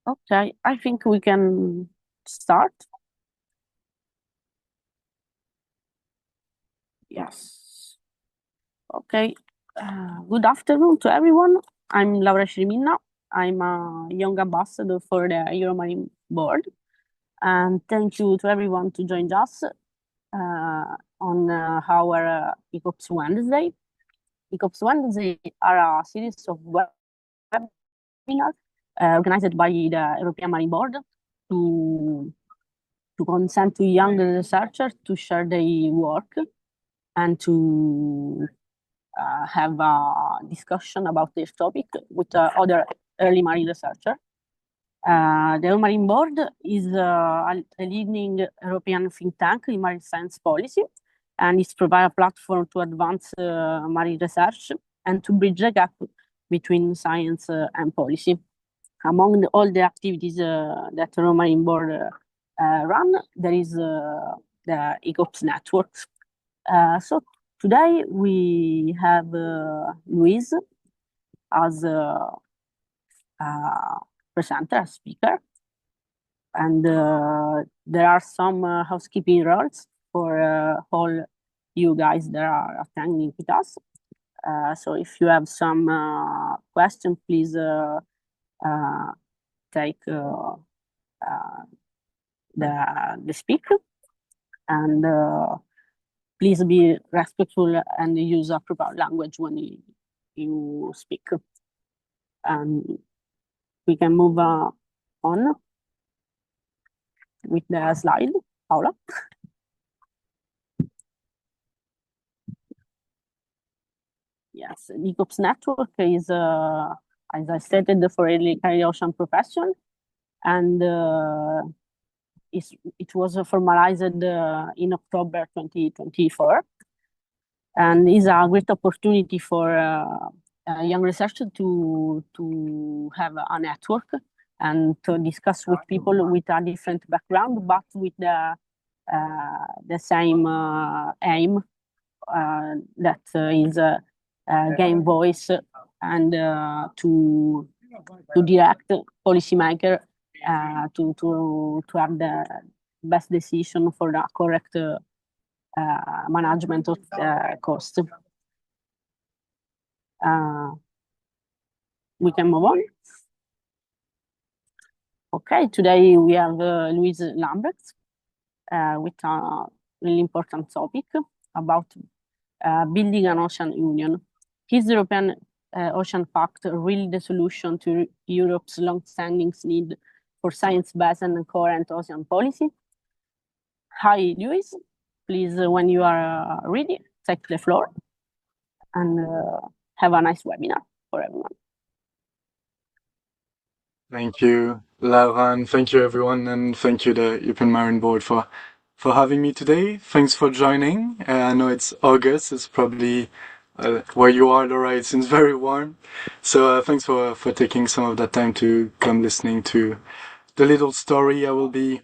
Okay, I think we can start. Yes. Okay. Good afternoon to everyone. I'm Lambrechts. I'm a young ambassador for the Euromarine board. And thank you to everyone to join us on our ECOP Wednesday. ECOP Wednesday are a series of webinars organized by the European Marine Board to consent to young researchers to share their work and to have a discussion about this topic with other early marine researchers. The Marine Board is a leading European think tank in marine science policy, and it provides a platform to advance marine research and to bridge the gap between science and policy. Among all the activities that the Marine Board run, there is the ECOPS network. So today we have Luis as a presenter, a speaker, and there are some housekeeping rules for all you guys that are attending with us. So if you have some questions, please take the speak, and please be respectful and use appropriate language when you speak. And we can move on with the slide, Paula. Yes, the ECOPS network is, as I stated, for early career ocean profession, and it was formalized in October 2024, and is a great opportunity for young researchers to have a network and to discuss with people with a different background, but with the same aim that is gain voice and to direct policymaker to have the best decision for the correct management of cost. We can move on. Okay, today we have Luis Lambrechts with a really important topic about building an ocean union. Is the European Ocean Pact really the solution to Europe's long-standing need for science-based and coherent ocean policy? Hi, Luis. Please, when you are ready, take the floor and have a nice webinar for everyone. Thank you, Laura, and thank you, everyone, and thank you, the European Marine Board, for having me today. Thanks for joining. I know it's August. It's probably where you are, Laura. It seems very warm. So thanks for taking some of that time to come listening to the little story I will be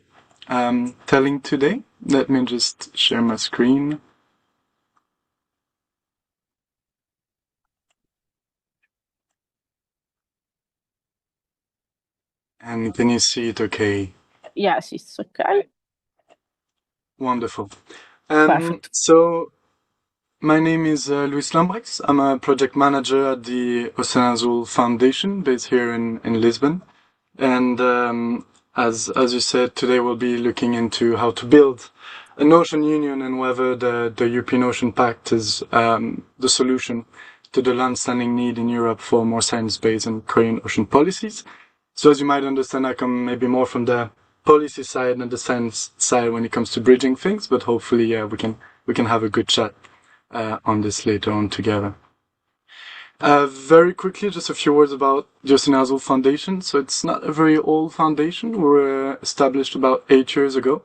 telling today. Let me just share my screen. And can you see it okay? Yes, it's okay. Wonderful. Perfect. So my name is Luis Lambrechts. I'm a project manager at the Océan Azul Foundation based here in Lisbon. And as you said, today we'll be looking into how to build an ocean union and whether the European Ocean Pact is the solution to the long-standing need in Europe for more science-based and coherent ocean policies. So as you might understand, I come maybe more from the policy side and the science side when it comes to bridging things, but hopefully we can have a good chat on this later on together. Very quickly, just a few words about the Océan Azul Foundation. So it's not a very old foundation. We were established about 8 years ago,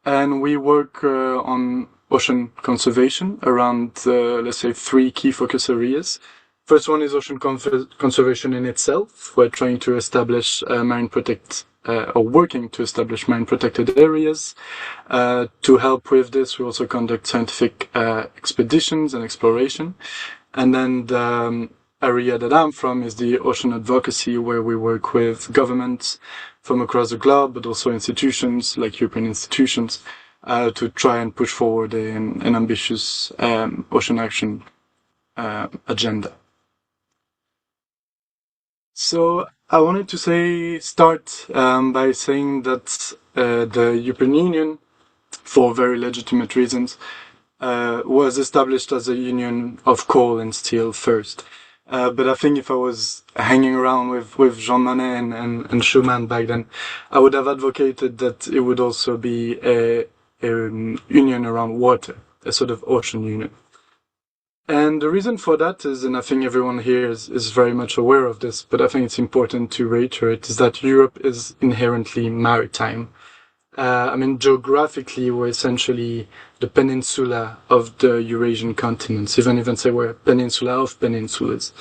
and we work on ocean conservation around, let's say, 3 key focus areas. First one is ocean conservation in itself. We're trying to establish or working to establish marine protected areas. To help with this, we also conduct scientific expeditions and exploration. And then area that I'm from is the ocean advocacy, where we work with governments from across the globe, but also institutions like European institutions, to try and push forward an ambitious ocean action agenda. So I wanted to start by saying that the European Union, for very legitimate reasons, was established as a union of coal and steel first. But I think if I was hanging around with Jean Monnet and Schuman back then, I would have advocated that it would also be a union around water, a sort of ocean union. And the reason for that is, and I think everyone here is very much aware of this, but I think it's important to reiterate, is that Europe is inherently maritime. Geographically, we're essentially the peninsula of the Eurasian continent. Even say we're a peninsula of peninsulas.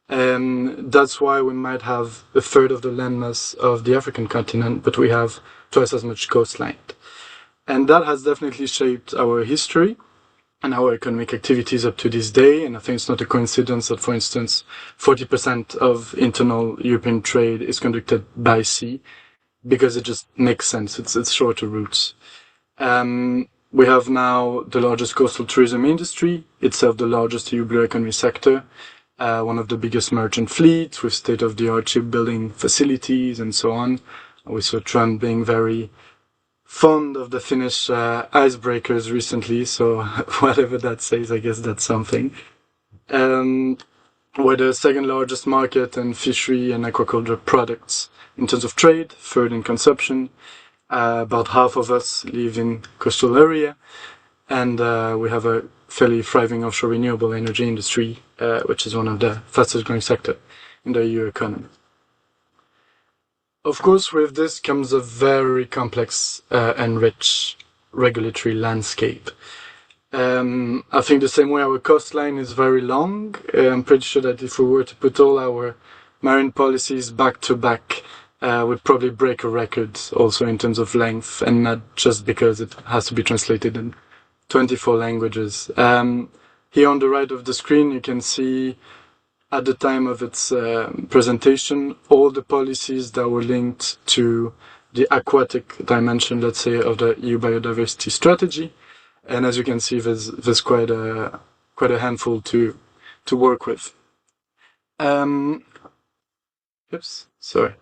That's why we might have a third of the landmass of the African continent, but we have twice as much coastline. And that has definitely shaped our history and our economic activities up to this day. And I think it's not a coincidence that, for instance, 40% of internal European trade is conducted by sea, because it just makes sense. It's shorter routes. We have now the largest coastal tourism industry, itself the largest EU blue economy sector, one of the biggest merchant fleets with state-of-the-art shipbuilding facilities and so on. We saw Trump being very fond of the Finnish icebreakers recently, so whatever that says, I guess that's something. We're the second largest market in fishery and aquaculture products in terms of trade, third in consumption. About half of us live in coastal area, and we have a fairly thriving offshore renewable energy industry, which is one of the fastest growing sector in the EU economy. Of course, with this comes a very complex and rich regulatory landscape. I think the same way our coastline is very long, I'm pretty sure that if we were to put all our marine policies back to back, we'd probably break a record also in terms of length, and not just because it has to be translated in 24 languages. Here on the right of the screen, you can see at the time of its presentation, all the policies that were linked to the aquatic dimension, let's say, of the EU biodiversity strategy. And as you can see, there's quite a handful to work with. Sorry.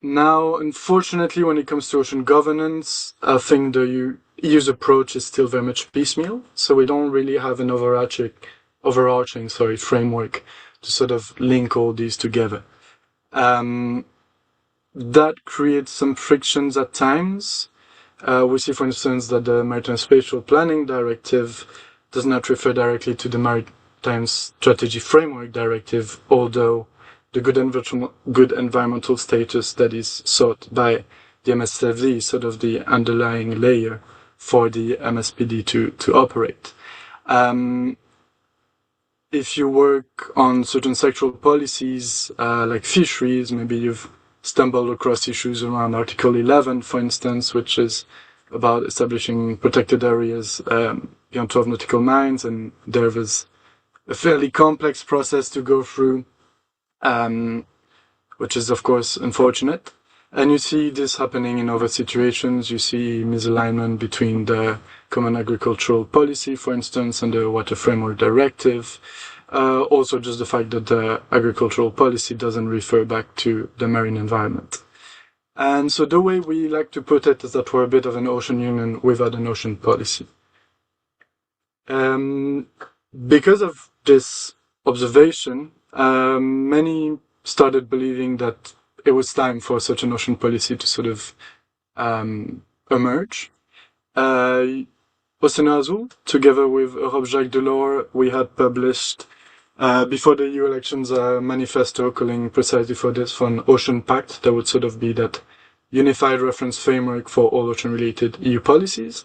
Now, unfortunately, when it comes to ocean governance, I think the EU's approach is still very much piecemeal. So we don't really have an overarching framework to sort of link all these together. That creates some frictions at times. We see, for instance, that the Maritime Spatial Planning Directive does not refer directly to the Maritime Strategy Framework Directive, although the good environmental status that is sought by the MSFD is sort of the underlying layer for the MSPD to operate. If you work on certain sectoral policies, like fisheries, maybe you've stumbled across issues around Article 11, for instance, which is about establishing protected areas beyond 12 nautical miles, and there was a fairly complex process to go through, which is, of course, unfortunate. And you see this happening in other situations. You see misalignment between the Common Agricultural Policy, for instance, and the Water Framework Directive. Also just the fact that the agricultural policy doesn't refer back to the marine environment. And so the way we like to put it is that we're a bit of an ocean union without an ocean policy. Because of this observation, many started believing that it was time for such an ocean policy to sort of emerge. Océan Azul, together with Europe Jacques Delors, we had published, before the EU elections, a manifesto calling precisely for this, for an Ocean Pact that would sort of be that unified reference framework for all ocean-related EU policies.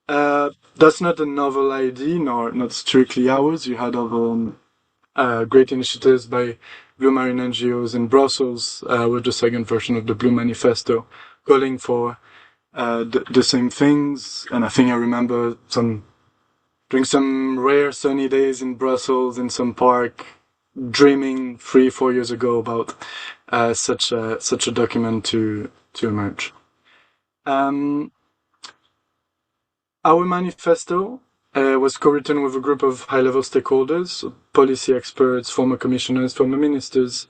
That's not a novel idea, nor not strictly ours. You had other great initiatives by Blue Marine NGOs in Brussels, with the second version of the Blue Manifesto, calling for the same things. And I think I remember some during some rare sunny days in Brussels in some park, dreaming 3-4 years ago about such a document to emerge. Our manifesto was co-written with a group of high-level stakeholders, policy experts, former commissioners, former ministers,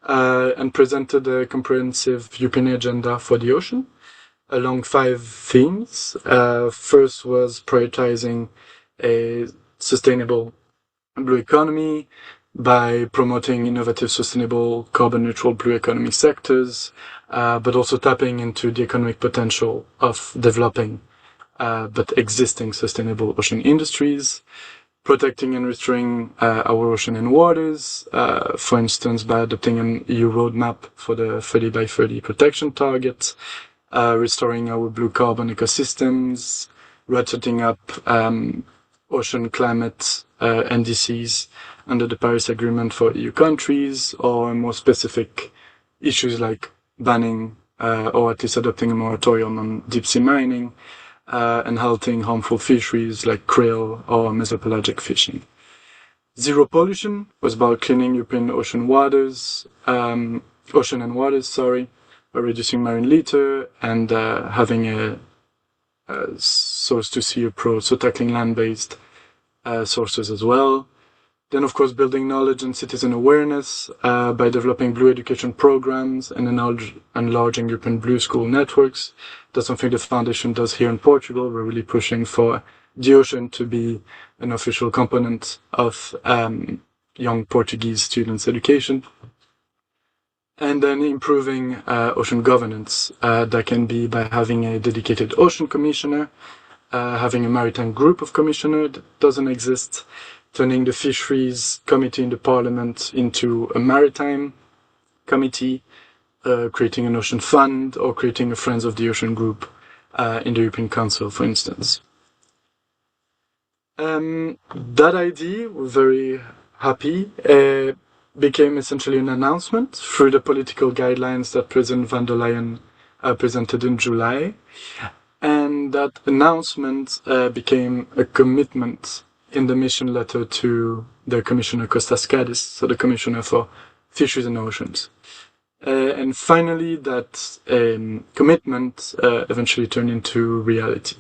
and presented a comprehensive European agenda for the ocean along 5 themes. First was prioritizing a sustainable blue economy by promoting innovative, sustainable, carbon-neutral blue economy sectors, but also tapping into the economic potential of developing but existing sustainable ocean industries, protecting and restoring our ocean and waters, for instance, by adopting an EU roadmap for the 30 by 30 protection target, restoring our blue carbon ecosystems, ratcheting up ocean climate NDCs under the Paris Agreement for EU countries, or more specific issues like banning or at least adopting a moratorium on deep sea mining, and halting harmful fisheries like krill or mesopelagic fishing. Zero pollution was about cleaning European ocean and waters, by reducing marine litter and having a source to sea approach, so tackling land-based sources as well. Then, of course, building knowledge and citizen awareness by developing blue education programs and enlarging European blue school networks. That's something the foundation does here in Portugal. We're really pushing for the ocean to be an official component of young Portuguese students' education. And then improving ocean governance. That can be by having a dedicated ocean commissioner, having a maritime group of commissioners that doesn't exist, turning the fisheries committee in the parliament into a maritime committee, creating an ocean fund, or creating a Friends of the Ocean group in the European Council, for instance. That idea, we're very happy, became essentially an announcement through the political guidelines that President van der Leyen presented in July. And that announcement became a commitment in the mission letter to the Commissioner Kostas Kadis, so the Commissioner for Fisheries and Oceans. And finally, that commitment eventually turned into reality.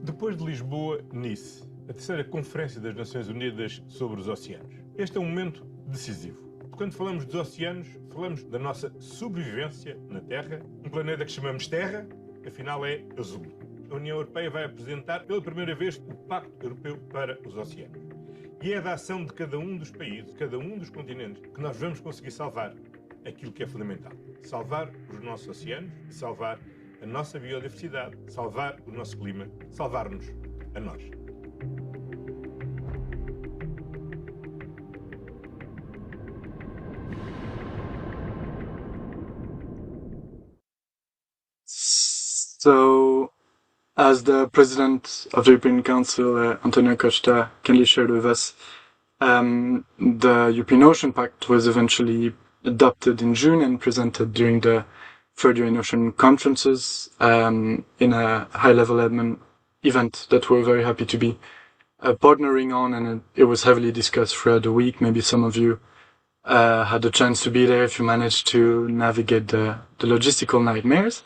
Depois de Lisboa, Nice, a terceira Conferência das Nações Unidas sobre os Oceanos. Este é um momento decisivo. Quando falamos dos oceanos, falamos da nossa sobrevivência na Terra, um planeta que chamamos Terra, afinal é azul. A União Europeia vai apresentar pela primeira vez o Pacto Europeu para os Oceanos. E é da ação de cada um dos países, cada um dos continentes, que nós vamos conseguir salvar aquilo que é fundamental. Salvar os nossos oceanos, salvar a nossa biodiversidade, salvar o nosso clima, salvar-nos a nós. So, as the President of the European Council, Antonio Costa, kindly shared with us, the European Ocean Pact was eventually adopted in June and presented during the Third European Ocean Conferences in a high-level event that we're very happy to be partnering on, and it was heavily discussed throughout the week. Maybe some of you had the chance to be there if you managed to navigate the logistical nightmares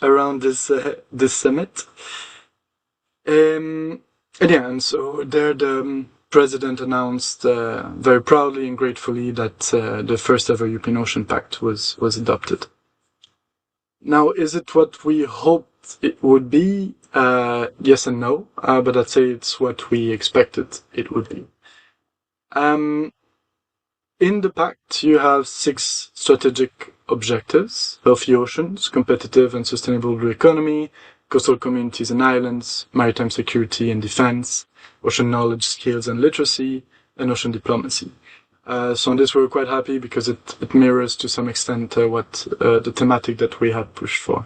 around this summit. And so there the President announced very proudly and gratefully that the first ever European Ocean Pact was adopted. Now, is it what we hoped it would be? Yes and no, but I'd say it's what we expected it would be. In the pact, you have 6 strategic objectives: healthy oceans, competitive and sustainable blue economy, coastal communities and islands, maritime security and defense, ocean knowledge, skills and literacy, and ocean diplomacy. So on this we're quite happy because it mirrors to some extent what the thematic that we had pushed for.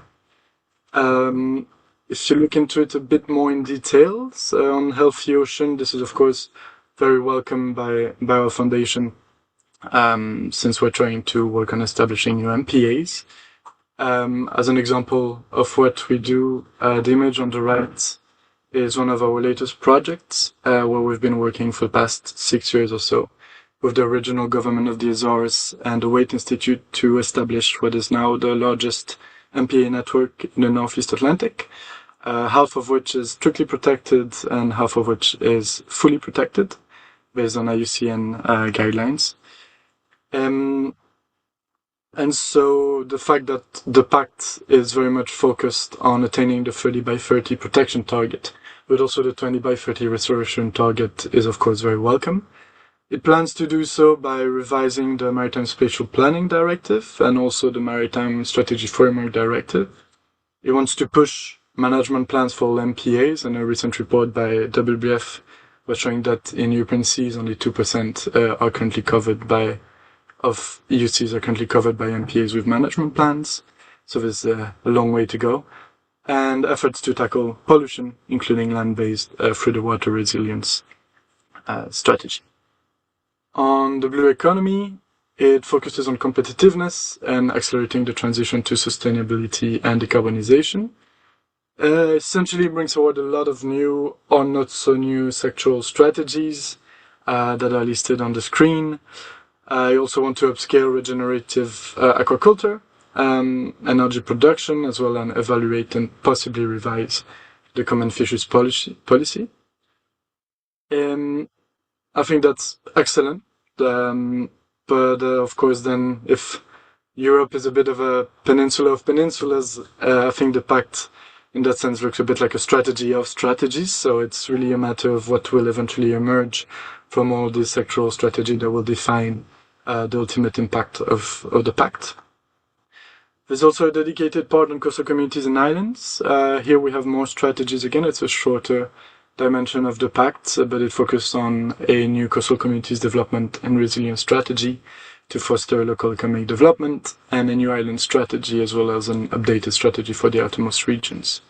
If you look into it a bit more in details, on healthy ocean, this is of course very welcome by our foundation, since we're trying to work on establishing new MPAs. As an example of what we do, the image on the right is one of our latest projects, where we've been working for the past 6 years or so with the regional government of the Azores and the Waite Institute to establish what is now the largest MPA network in the Northeast Atlantic, half of which is strictly protected and half of which is fully protected based on IUCN guidelines. And so the fact that the pact is very much focused on attaining the 30 by 30 protection target, but also the 20 by 30 restoration target is of course very welcome. It plans to do so by revising the Maritime Spatial Planning Directive and also the Maritime Strategy Framework Directive. It wants to push management plans for all MPAs, and a recent report by WBF was showing that in European seas only 2% are currently covered by of EU seas are currently covered by MPAs with management plans, so there's a long way to go, and efforts to tackle pollution, including land-based, through the water resilience strategy. On the blue economy, it focuses on competitiveness and accelerating the transition to sustainability and decarbonization. Essentially brings forward a lot of new or not so new sectoral strategies that are listed on the screen. I also want to upscale regenerative aquaculture, energy production, as well as evaluate and possibly revise the common fisheries policy. I think that's excellent, but of course then if Europe is a bit of a peninsula of peninsulas, I think the pact in that sense looks a bit like a strategy of strategies, so it's really a matter of what will eventually emerge from all this sectoral strategy that will define the ultimate impact of the pact. There's also a dedicated part on coastal communities and islands. Here we have more strategies. Again, it's a shorter dimension of the pact, but it focuses on a new coastal communities development and resilience strategy to foster local economic development, and a new island strategy, as well as an updated strategy for the outermost regions.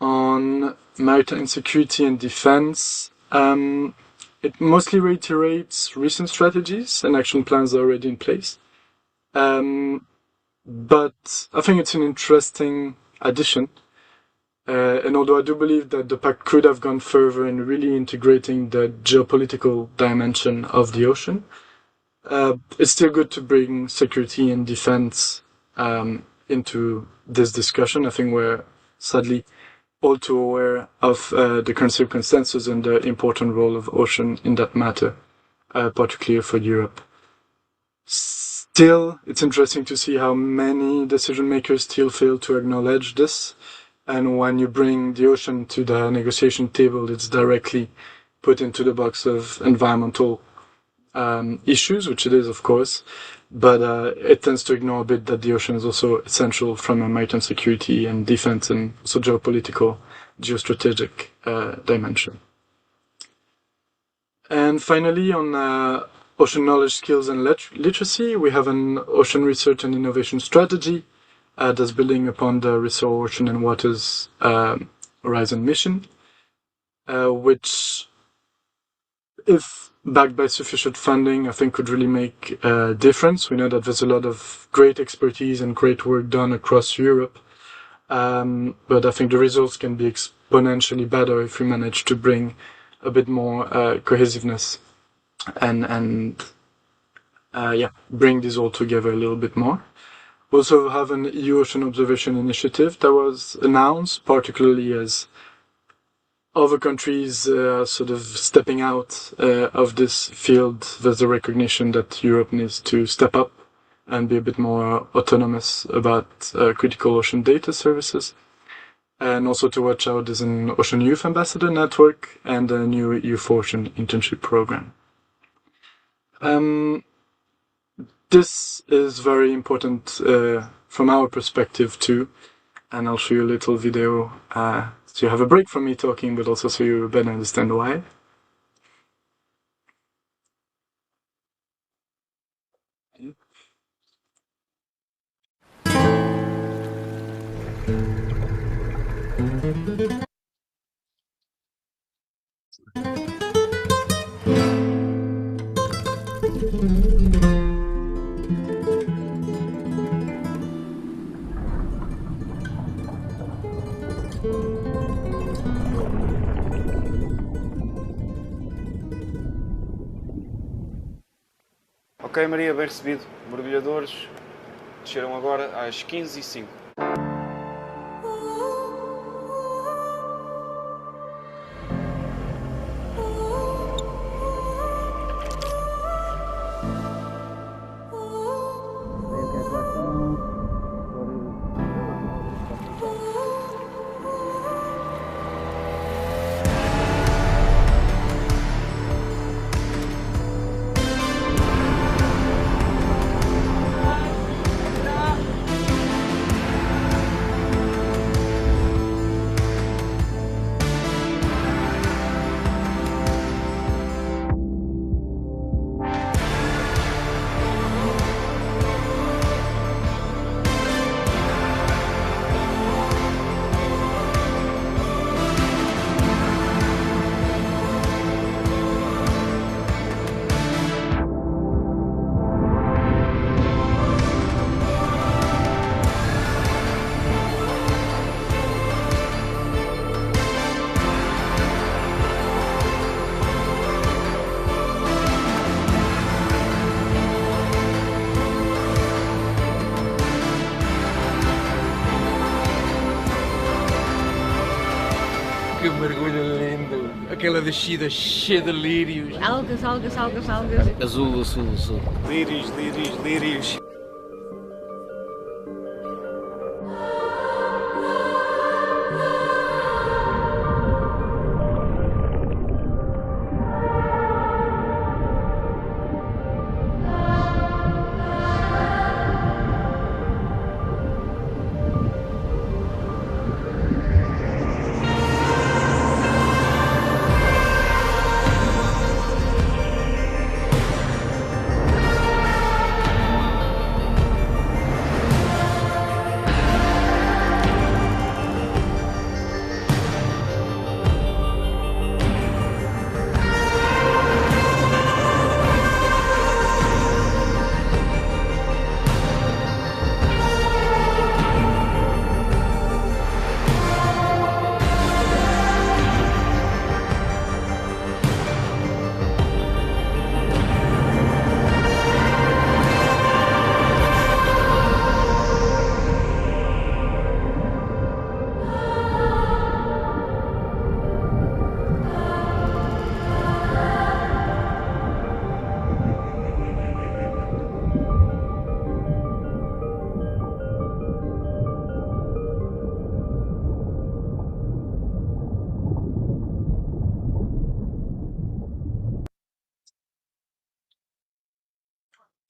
On maritime security and defense, it mostly reiterates recent strategies and action plans already in place. But I think it's an interesting addition. And although I do believe that the pact could have gone further in really integrating the geopolitical dimension of the ocean, it's still good to bring security and defense into this discussion. I think we're sadly all too aware of the current circumstances and the important role of ocean in that matter, particularly for Europe. Still, it's interesting to see how many decision makers still fail to acknowledge this. And when you bring the ocean to the negotiation table, it's directly put into the box of environmental issues, which it is, of course, but it tends to ignore a bit that the ocean is also essential from a maritime security and defense and also geopolitical, geostrategic dimension. And finally, on ocean knowledge, skills, and literacy, we have an ocean research and innovation strategy that's building upon the Restore Ocean and Waters Horizon mission, which, if backed by sufficient funding, I think could really make a difference. We know that there's a lot of great expertise and great work done across Europe, but I think the results can be exponentially better if we manage to bring a bit more cohesiveness and bring this all together a little bit more. We also have an EU Ocean Observation Initiative that was announced, particularly as other countries sort of stepping out of this field. There's a recognition that Europe needs to step up and be a bit more autonomous about critical ocean data services. And also to watch out, there's an Ocean Youth Ambassador network and a new Youth Ocean internship program. This is very important from our perspective too, and I'll show you a little video so you have a break from me talking, but also so you better understand why. Ok, Maria, bem recebido. Mergulhadores desceram agora às 15h05. Que mergulho lindo! Aquela descida cheia de lírios. Algas. Azul. Lírios.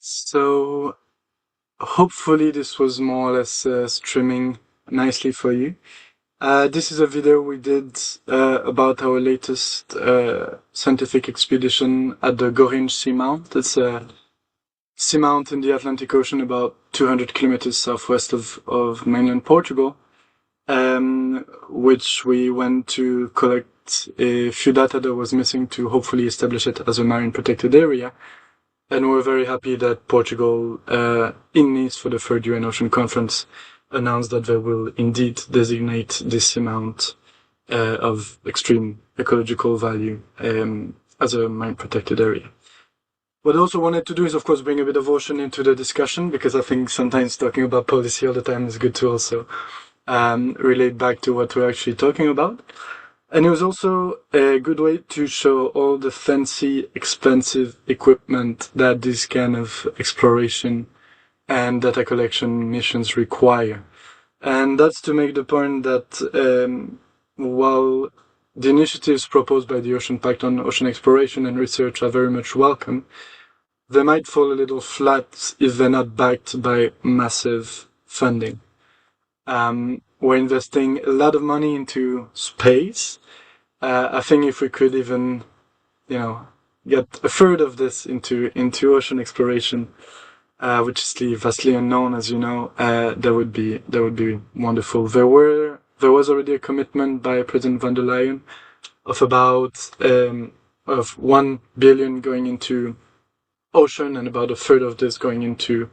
So hopefully this was more or less streaming nicely for you. This is a video we did about our latest scientific expedition at the Gorinj Seamount. It's a seamount in the Atlantic Ocean about 200 kilometers southwest of mainland Portugal, which we went to collect a few data that was missing to hopefully establish it as a marine protected area. And we're very happy that Portugal, in Nice for the third UN Ocean Conference, announced that they will indeed designate this amount of extreme ecological value as a marine protected area. What I also wanted to do is, of course, bring a bit of ocean into the discussion, because I think sometimes talking about policy all the time is good to also relate back to what we're actually talking about. And it was also a good way to show all the fancy, expensive equipment that this kind of exploration and data collection missions require. And that's to make the point that while the initiatives proposed by the Ocean Pact on ocean exploration and research are very much welcome, they might fall a little flat if they're not backed by massive funding. We're investing a lot of money into space. I think if we could even, get a third of this into ocean exploration, which is vastly unknown, as you know, that would be wonderful. There was already a commitment by President von der Leyen of about of 1 billion going into ocean and about a third of this going into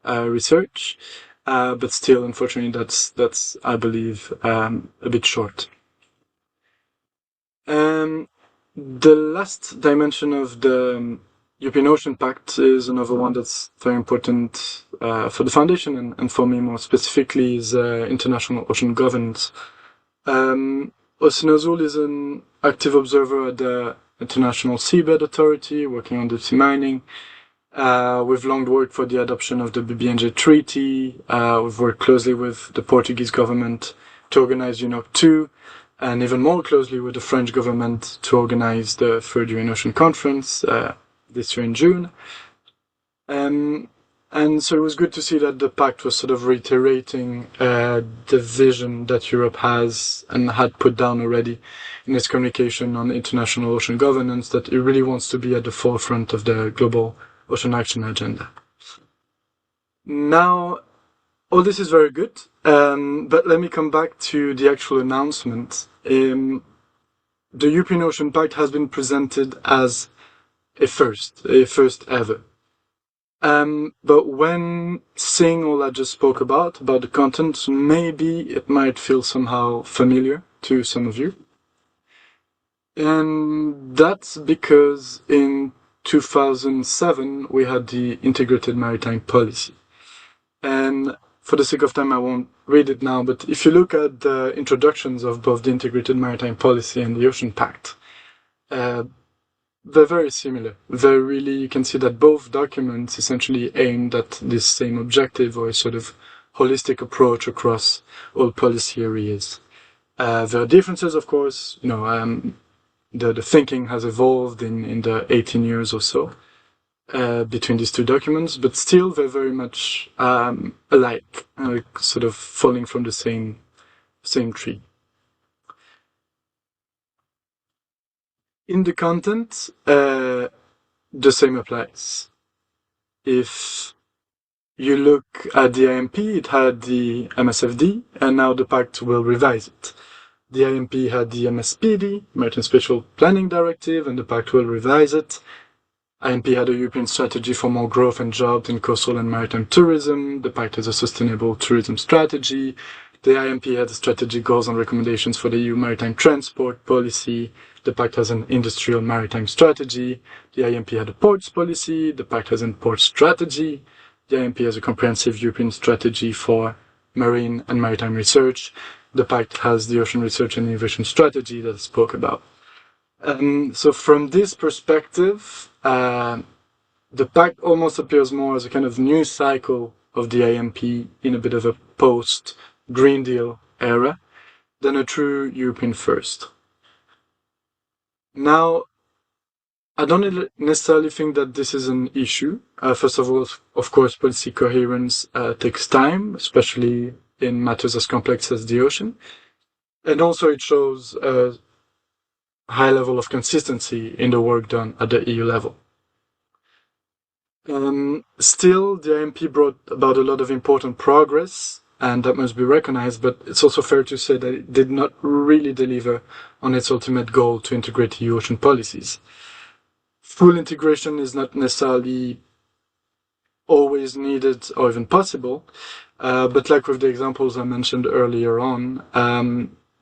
research. But still, unfortunately, that's I believe a bit short. The last dimension of the European Ocean Pact is another one that's very important for the foundation, and for me more specifically is international ocean governance. Ocean Azul is an active observer at the International Seabed Authority, working on deep sea mining. We've long worked for the adoption of the BBNJ Treaty. We've worked closely with the Portuguese government to organize UNOC 2, and even more closely with the French government to organize the Third European Ocean Conference this year in June. And so it was good to see that the pact was sort of reiterating the vision that Europe has and had put down already in its communication on international ocean governance, that it really wants to be at the forefront of the global ocean action agenda. Now, all this is very good, but let me come back to the actual announcement. The European Ocean Pact has been presented as a first ever. But when seeing all I just spoke about the content, maybe it might feel somehow familiar to some of you. And that's because in 2007 we had the Integrated Maritime Policy. And for the sake of time I won't read it now, but if you look at the introductions of both the Integrated Maritime Policy and the Ocean Pact, they're very similar. You can see that both documents essentially aimed at this same objective, or a sort of holistic approach across all policy areas. There are differences, of course. The thinking has evolved in the 18 years or so between these two documents, but still they're very much alike, sort of falling from the same tree. In the content, the same applies. If you look at the IMP, it had the MSFD, and now the Pact will revise it. The IMP had the MSPD, Maritime Spatial Planning Directive, and the Pact will revise it. IMP had a European strategy for more growth and jobs in coastal and maritime tourism. The Pact has a sustainable tourism strategy. The IMP had strategic goals and recommendations for the EU maritime transport policy. The Pact has an industrial maritime strategy. The IMP had a ports policy. The Pact has a port strategy. The IMP has a comprehensive European strategy for marine and maritime research. The Pact has the ocean research and innovation strategy that I spoke about. So from this perspective, the Pact almost appears more as a kind of new cycle of the IMP in a bit of a post-Green Deal era than a true European first. Now, I don't necessarily think that this is an issue. First of all, of course, policy coherence takes time, especially in matters as complex as the ocean. And also it shows a high level of consistency in the work done at the EU level. Still, the IMP brought about a lot of important progress, and that must be recognized, but it's also fair to say that it did not really deliver on its ultimate goal to integrate EU ocean policies. Full integration is not necessarily always needed or even possible, but like with the examples I mentioned earlier on,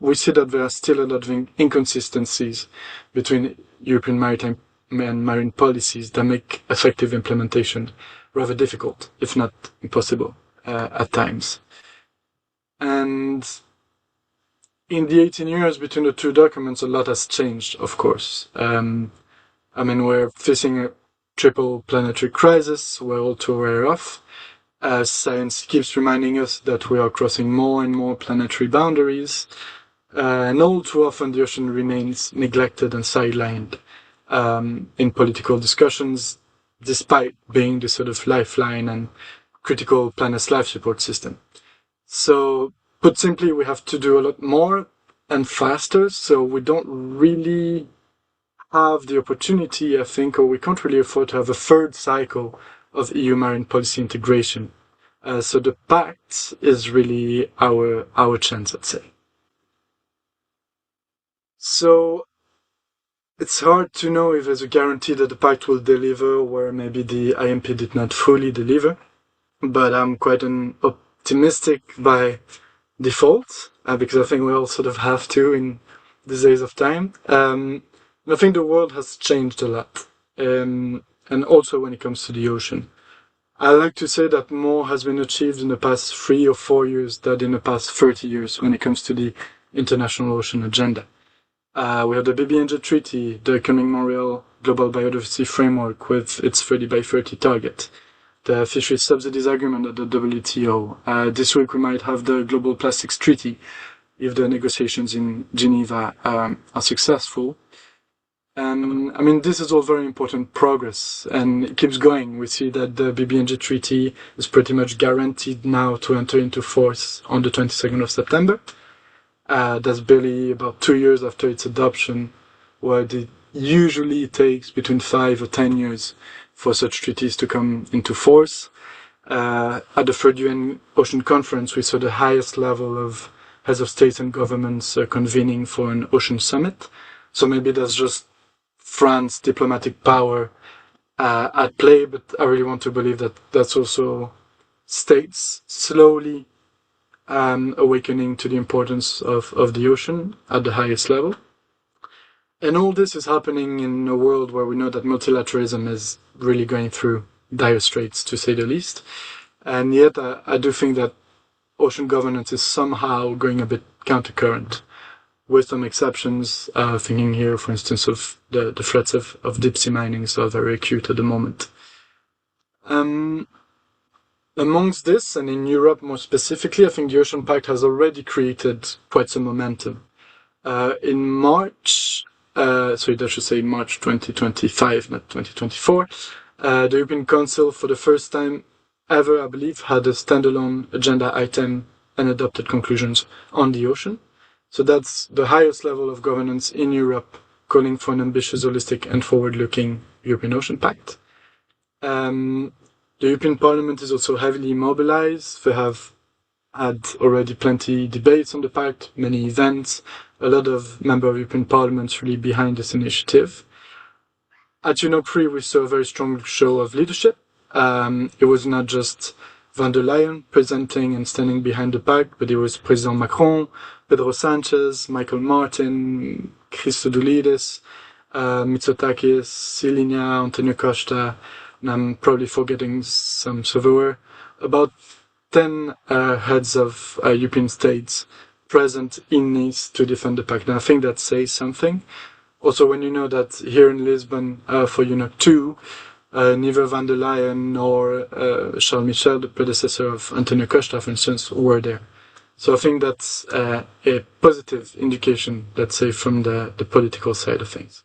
we see that there are still a lot of inconsistencies between European maritime and marine policies that make effective implementation rather difficult, if not impossible, at times. And in the 18 years between the two documents, a lot has changed, of course. We're facing a triple planetary crisis we're all too aware of. Science keeps reminding us that we are crossing more and more planetary boundaries. And all too often the ocean remains neglected and sidelined in political discussions, despite being the sort of lifeline and critical planet's life support system. So, put simply, we have to do a lot more and faster, so we don't really have the opportunity, I think, or we can't really afford to have a third cycle of EU marine policy integration. So the Pact is really our chance, I'd say. So it's hard to know if there's a guarantee that the Pact will deliver where maybe the IMP did not fully deliver, but I'm quite optimistic by default, because I think we all sort of have to in these days of time. I think the world has changed a lot, and and also when it comes to the ocean. I like to say that more has been achieved in the past 3 or 4 years than in the past 30 years when it comes to the international ocean agenda. We have the BBNJ Treaty, the Kunming-Montreal Global Biodiversity Framework with its 30 by 30 target, the Fisheries Subsidies Agreement at the WTO. This week we might have the Global Plastics Treaty if the negotiations in Geneva are successful. This is all very important progress, and it keeps going. We see that the BBNJ Treaty is pretty much guaranteed now to enter into force on the 22nd of September. That's barely about 2 years after its adoption, where it usually takes between 5 or 10 years for such treaties to come into force. At the third UN Ocean Conference, we saw the highest level of heads of states and governments convening for an ocean summit. So maybe that's just France's diplomatic power at play, but I really want to believe that that's also states slowly awakening to the importance of the ocean at the highest level. And all this is happening in a world where we know that multilateralism is really going through dire straits, to say the least. And yet I do think that ocean governance is somehow going a bit countercurrent, with some exceptions, thinking here, for instance, of the threats of deep sea mining, so very acute at the moment. Amongst this, and in Europe more specifically, I think the Ocean Pact has already created quite some momentum. In March, March 2025, not 2024, the European Council, for the first time ever, I believe, had a standalone agenda item and adopted conclusions on the ocean. So that's the highest level of governance in Europe, calling for an ambitious, holistic, and forward-looking European Ocean Pact. The European Parliament is also heavily mobilized. They have had already plenty debates on the pact, many events, a lot of members of European Parliament really behind this initiative. At UNOPRI, we saw a very strong show of leadership. It was not just von der Leyen presenting and standing behind the pact, but it was President Macron, Pedro Sanchez, Michael Martin, Christodoulidis, Mitsotakis, Silinia, Antonio Costa, and I'm probably forgetting some. So there were about 10 heads of European states present in Nice to defend the pact. And I think that says something. Also, when you know that here in Lisbon, for UNOC 2, neither von der Leyen nor Charles Michel, the predecessor of Antonio Costa, for instance, were there. So I think that's a positive indication, let's say, from the political side of things.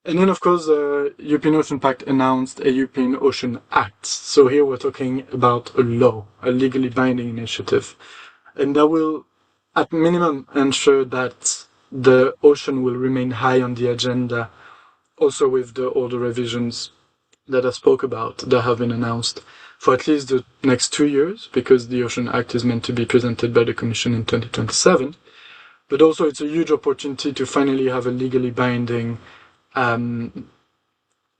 And then, of course, the European Ocean Pact announced a European Ocean Act. So here we're talking about a law, a legally binding initiative. And that will, at minimum, ensure that the ocean will remain high on the agenda, also with all the revisions that I spoke about that have been announced for at least the next 2 years, because the Ocean Act is meant to be presented by the Commission in 2027. But also it's a huge opportunity to finally have a legally binding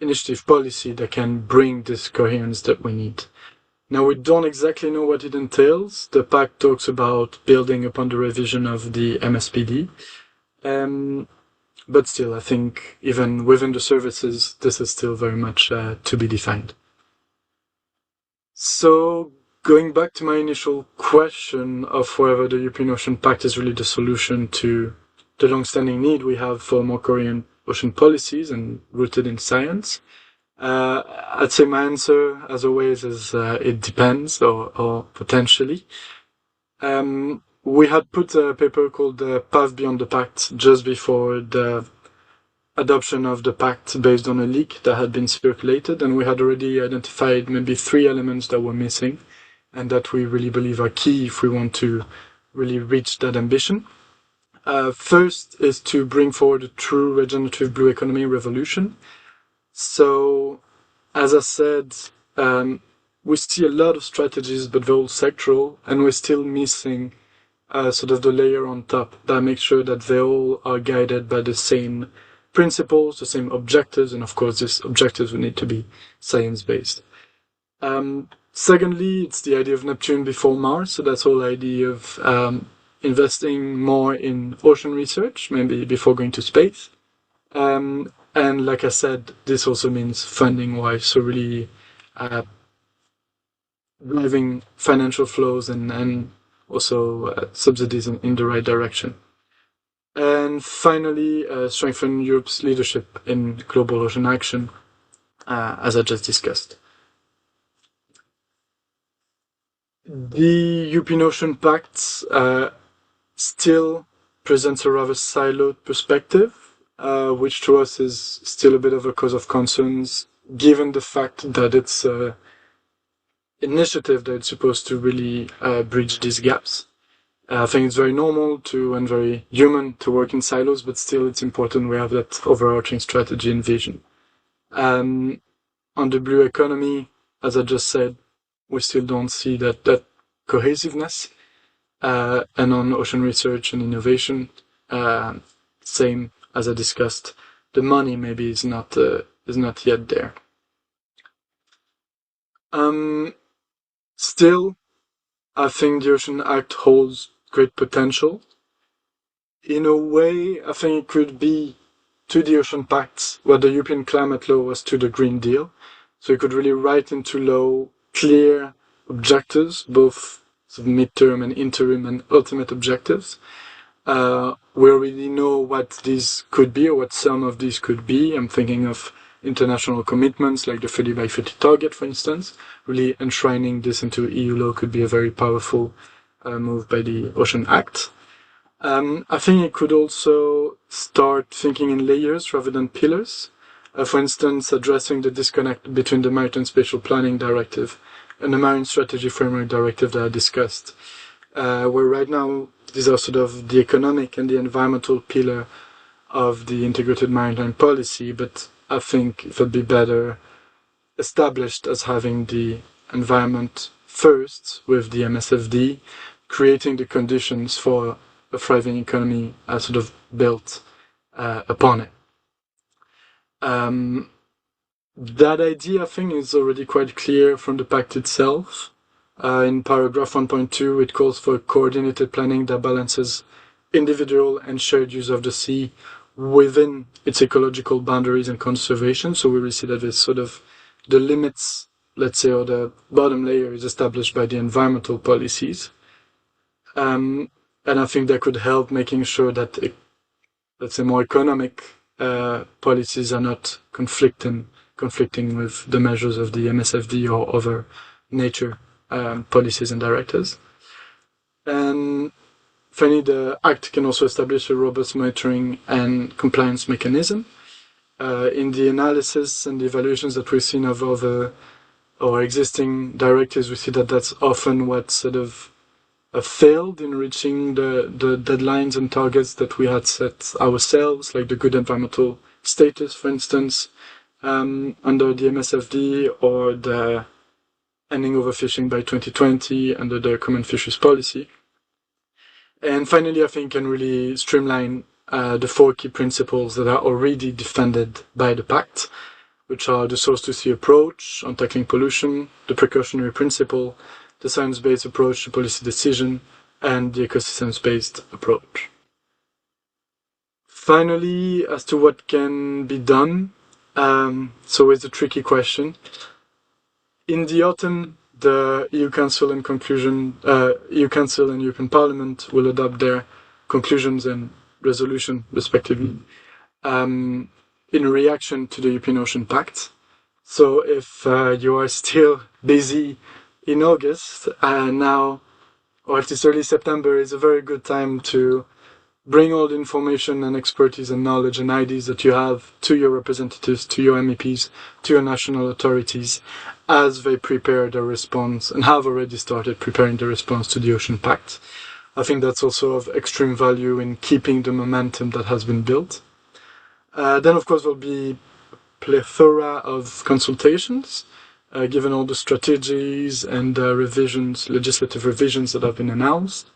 initiative policy that can bring this coherence that we need. Now, we don't exactly know what it entails. The pact talks about building upon the revision of the MSPD. But still, I think even within the services, this is still very much to be defined. So, going back to my initial question of whether the European Ocean Pact is really the solution to the long-standing need we have for more coherent ocean policies and rooted in science, I'd say my answer, as always, is it depends, or potentially. We had put a paper called The Path Beyond the Pact just before the adoption of the pact based on a leak that had been circulated, and we had already identified maybe 3 elements that were missing and that we really believe are key if we want to really reach that ambition. First is to bring forward a true regenerative blue economy revolution. So, as I said, we see a lot of strategies, but they're all sectoral, and we're still missing sort of the layer on top that makes sure that they all are guided by the same principles, the same objectives, and of course these objectives will need to be science-based. Secondly, it's the idea of Neptune before Mars, so that's the whole idea of investing more in ocean research, maybe before going to space. And like I said, this also means funding-wise, so really driving financial flows and also subsidies in the right direction. And finally, strengthen Europe's leadership in global ocean action, as I just discussed. The European Ocean Pact still presents a rather siloed perspective, which to us is still a bit of a cause of concerns, given the fact that it's an initiative that's supposed to really bridge these gaps. I think it's very normal and very human to work in silos, but still it's important we have that overarching strategy and vision. On the blue economy, as I just said, we still don't see that cohesiveness. And on ocean research and innovation, same as I discussed, the money maybe is not yet there. Still, I think the Ocean Act holds great potential. In a way, I think it could be to the Ocean Pact what the European Climate Law was to the Green Deal. So it could really write into law clear objectives, both sort of midterm and interim and ultimate objectives. We already know what these could be or what some of these could be. I'm thinking of international commitments like the 30 by 30 target, for instance. Really enshrining this into EU law could be a very powerful move by the Ocean Act. I think it could also start thinking in layers rather than pillars. For instance, addressing the disconnect between the Maritime Spatial Planning Directive and the Marine Strategy Framework Directive that I discussed, where right now these are sort of the economic and the environmental pillar of the integrated maritime policy, but I think it would be better established as having the environment first with the MSFD, creating the conditions for a thriving economy sort of built upon it. That idea, I think, is already quite clear from the pact itself. In paragraph 1.2, it calls for coordinated planning that balances individual and shared use of the sea within its ecological boundaries and conservation. So we really see that it's sort of the limits, let's say, or the bottom layer is established by the environmental policies. And I think that could help making sure that, let's say, more economic policies are not conflicting with the measures of the MSFD or other nature policies and directives. And finally, the Act can also establish a robust monitoring and compliance mechanism. In the analysis and the evaluations that we've seen of other or existing directives, we see that that's often what sort of failed in reaching the deadlines and targets that we had set ourselves, like the good environmental status, for instance, under the MSFD, or the ending overfishing by 2020 under the Common Fisheries Policy. And finally, I think can really streamline the 4 key principles that are already defended by the Pact, which are the source-to-sea approach on tackling pollution, the precautionary principle, the science-based approach to policy decision, and the ecosystems-based approach. Finally, as to what can be done, it's always a tricky question. In the autumn, the EU Council and European Parliament will adopt their conclusions and resolution, respectively, in reaction to the European Ocean Pact. So if you are still busy in August, now, or at least early September, is a very good time to bring all the information and expertise and knowledge and ideas that you have to your representatives, to your MEPs, to your national authorities, as they prepare their response and have already started preparing the response to the Ocean Pact. I think that's also of extreme value in keeping the momentum that has been built. Then, of course, there'll be a plethora of consultations, given all the strategies and legislative revisions that have been announced.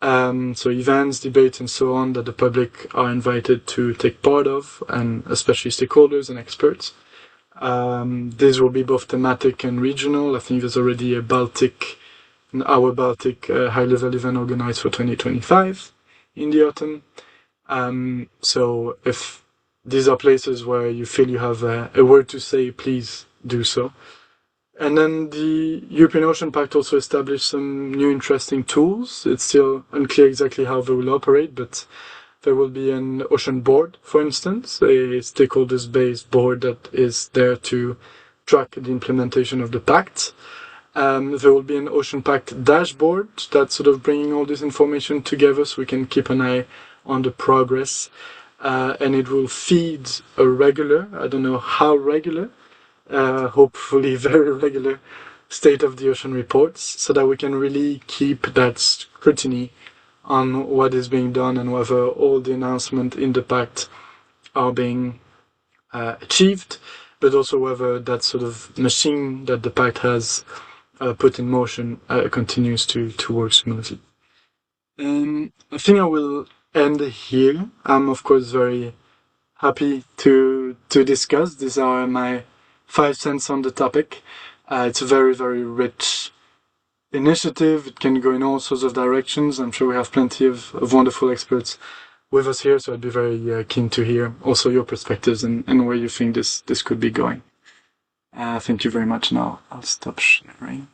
So events, debates, and so on that the public are invited to take part of, and especially stakeholders and experts. These will be both thematic and regional. I think there's already our Baltic high-level event organized for 2025 in the autumn. So if these are places where you feel you have a word to say, please do so. And then the European Ocean Pact also established some new interesting tools. It's still unclear exactly how they will operate, but there will be an ocean board, for instance, a stakeholders-based board that is there to track the implementation of the pact. There will be an Ocean Pact dashboard that's sort of bringing all this information together so we can keep an eye on the progress. And it will feed a regular, I don't know how regular, hopefully very regular, state of the ocean reports, so that we can really keep that scrutiny on what is being done and whether all the announcements in the pact are being achieved, but also whether that sort of machine that the pact has put in motion continues to work smoothly. I think I will end here. I'm of course very happy to discuss. These are my 5 cents on the topic. It's a very, very rich initiative. It can go in all sorts of directions. I'm sure we have plenty of wonderful experts with us here, so I'd be very keen to hear also your perspectives and where you think this could be going. Thank you very much. Now I'll stop sharing.